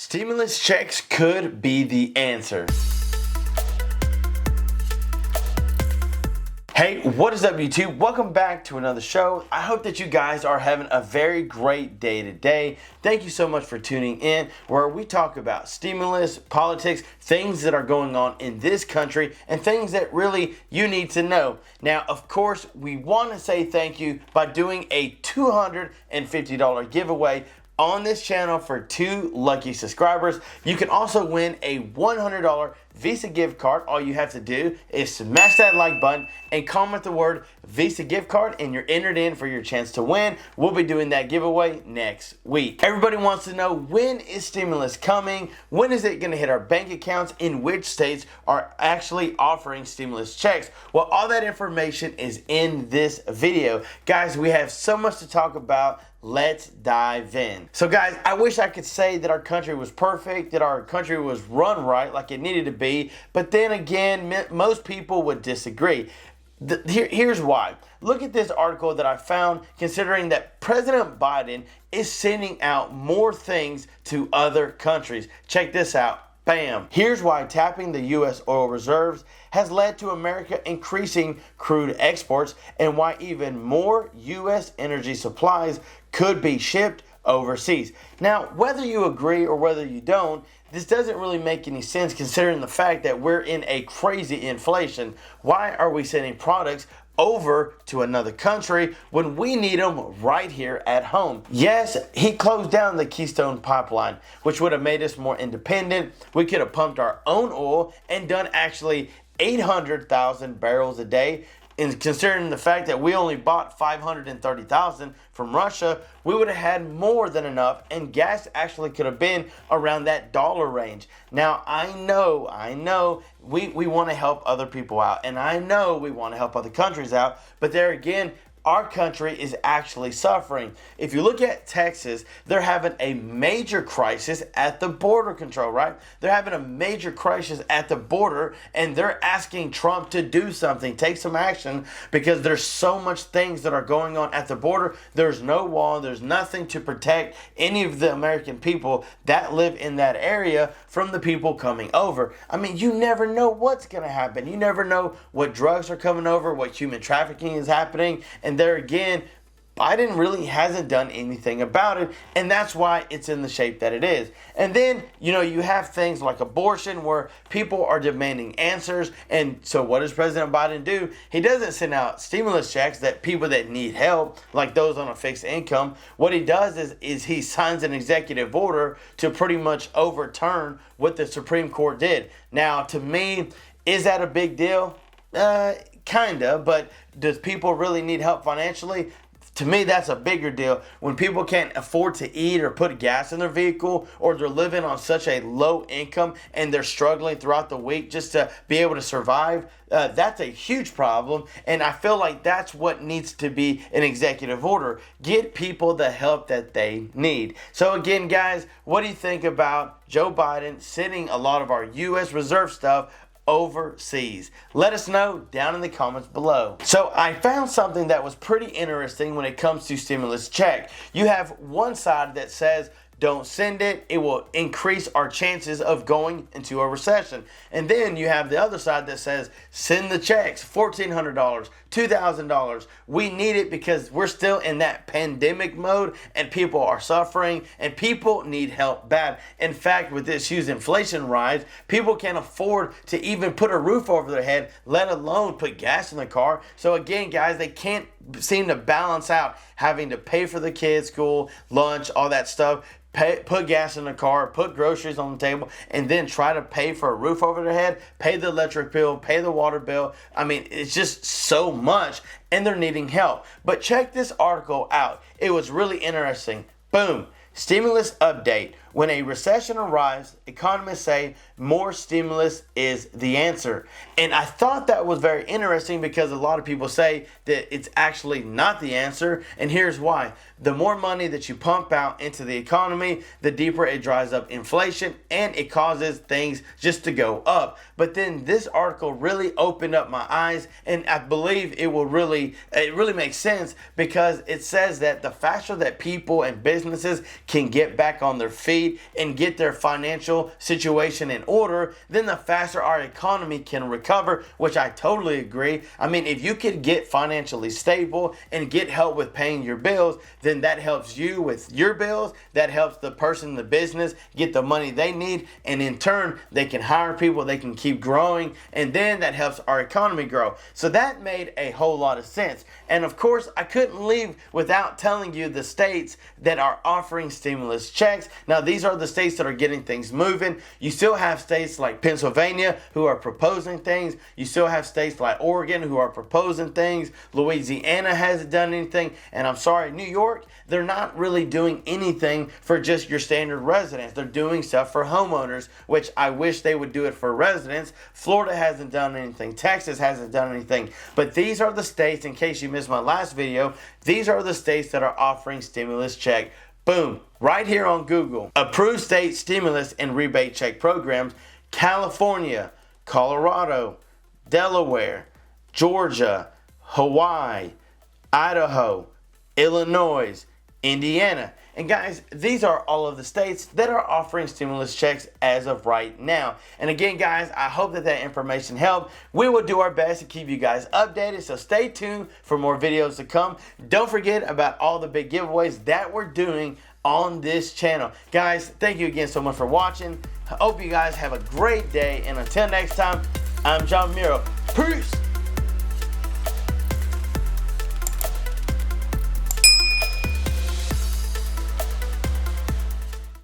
Stimulus checks could be the answer. Hey, what is up YouTube? Welcome back to another show. I hope that you guys are having a very great day today. Thank you so much for tuning in, where we talk about stimulus, politics, things that are going on in this country, and things that really you need to know. Now, of course, we want to say thank you by doing a $250 giveaway on this channel for 2 lucky subscribers. You can also win a $100 Visa gift card. All you have to do is smash that like button and comment the word Visa gift card, and you're entered in for your chance to win. We'll be doing that giveaway next week. Everybody wants to know, when is stimulus coming? When is it going to hit our bank accounts? In which states are actually offering stimulus checks? Well, all that information is in this video. Guys, we have so much to talk about. Let's dive in. So guys, I wish I could say that our country was perfect, that our country was run right like it needed to be, but then again, most people would disagree. Here's why. Look at this article that I found, considering that President Biden is sending out more things to other countries. Check this out. Bam. Here's why tapping the U.S. oil reserves has led to America increasing crude exports, and why even more U.S. energy supplies could be shipped overseas. Now, whether you agree or whether you don't, this doesn't really make any sense considering the fact that we're in a crazy inflation. Why are we sending products over to another country when we need them right here at home? Yes, he closed down the Keystone Pipeline, which would have made us more independent. We could have pumped our own oil and done actually 800,000 barrels a day. And considering the fact that we only bought 530,000 from Russia, we would have had more than enough, and gas actually could have been around that dollar range. Now, I know we want to help other people out, and I know we want to help other countries out, but there again, our country is actually suffering. If you look at Texas, they're having a major crisis at the border control, right? They're having a major crisis at the border, and they're asking Trump to do something, take some action, because there's so much things that are going on at the border. There's no wall, there's nothing to protect any of the American people that live in that area from the people coming over. I mean, you never know what's gonna happen. You never know what drugs are coming over, what human trafficking is happening, and there again, Biden really hasn't done anything about it, and that's why it's in the shape that it is. And then, you have things like abortion where people are demanding answers, and so what does President Biden do? He doesn't send out stimulus checks that people that need help, like those on a fixed income. What he does is he signs an executive order to pretty much overturn what the Supreme Court did. Now, to me, is that a big deal? Kinda, but does people really need help financially? To me, that's a bigger deal. When people can't afford to eat or put gas in their vehicle, or they're living on such a low income and they're struggling throughout the week just to be able to survive, that's a huge problem. And I feel like that's what needs to be an executive order. Get people the help that they need. So again, guys, what do you think about Joe Biden sending a lot of our U.S. reserve stuff overseas? Let us know down in the comments below. So I found something that was pretty interesting when it comes to stimulus check. You have one side that says, don't send it, it will increase our chances of going into a recession. And then you have the other side that says, send the checks, $1,400, $2,000. We need it because we're still in that pandemic mode and people are suffering and people need help bad. In fact, with this huge inflation rise, people can't afford to even put a roof over their head, let alone put gas in the car. So again, guys, they can't seem to balance out having to pay for the kids' school, lunch, all that stuff. Put gas in the car, put groceries on the table, and then try to pay for a roof over their head, pay the electric bill, pay the water bill. I mean, it's just so much, and they're needing help. But check this article out. It was really interesting. Boom. Stimulus update. When a recession arrives, economists say more stimulus is the answer. And I thought that was very interesting because a lot of people say that it's actually not the answer. And here's why. The more money that you pump out into the economy, the deeper it drives up inflation and it causes things just to go up. But then this article really opened up my eyes, and I believe it really makes sense because it says that the faster that people and businesses can get back on their feet, succeed and get their financial situation in order, then the faster our economy can recover, which I totally agree. I mean, if you could get financially stable and get help with paying your bills, then that helps you with your bills. That helps the person in the business get the money they need, and in turn, they can hire people, they can keep growing, and then that helps our economy grow. So that made a whole lot of sense. And of course, I couldn't leave without telling you the states that are offering stimulus checks. Now, these are the states that are getting things moving. You still have states like Pennsylvania who are proposing things. You still have states like Oregon who are proposing things. Louisiana hasn't done anything. And I'm sorry, New York, they're not really doing anything for just your standard residents. They're doing stuff for homeowners, which I wish they would do it for residents. Florida hasn't done anything. Texas hasn't done anything. But these are the states, in case you missed my last video, these are the states that are offering stimulus check. Boom, right here on Google. Approved state stimulus and rebate check programs: California, Colorado, Delaware, Georgia, Hawaii, Idaho, Illinois, Indiana. And guys, these are all of the states that are offering stimulus checks as of right now. And again, guys, I hope that information helped. We will do our best to keep you guys updated, so stay tuned for more videos to come. Don't forget about all the big giveaways that we're doing on this channel. Guys, thank you again so much for watching. I hope you guys have a great day, and until next time, I'm John Miro. Peace!